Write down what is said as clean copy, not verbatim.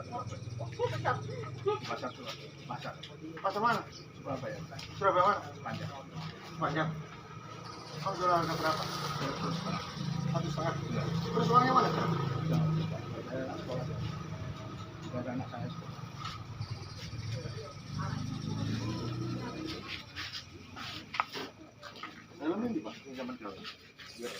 Pasar tuh, pasar. Pasar mana? Surabaya. Surabaya mana? Panjang. Panjang. Kamu jual harga berapa? 1,5. Ya. Terus uangnya mana? Jangan lupa. Saya sekolah. Bukan anak saya sekolah. Dalam ini Pak, ini zaman dulu. Iya.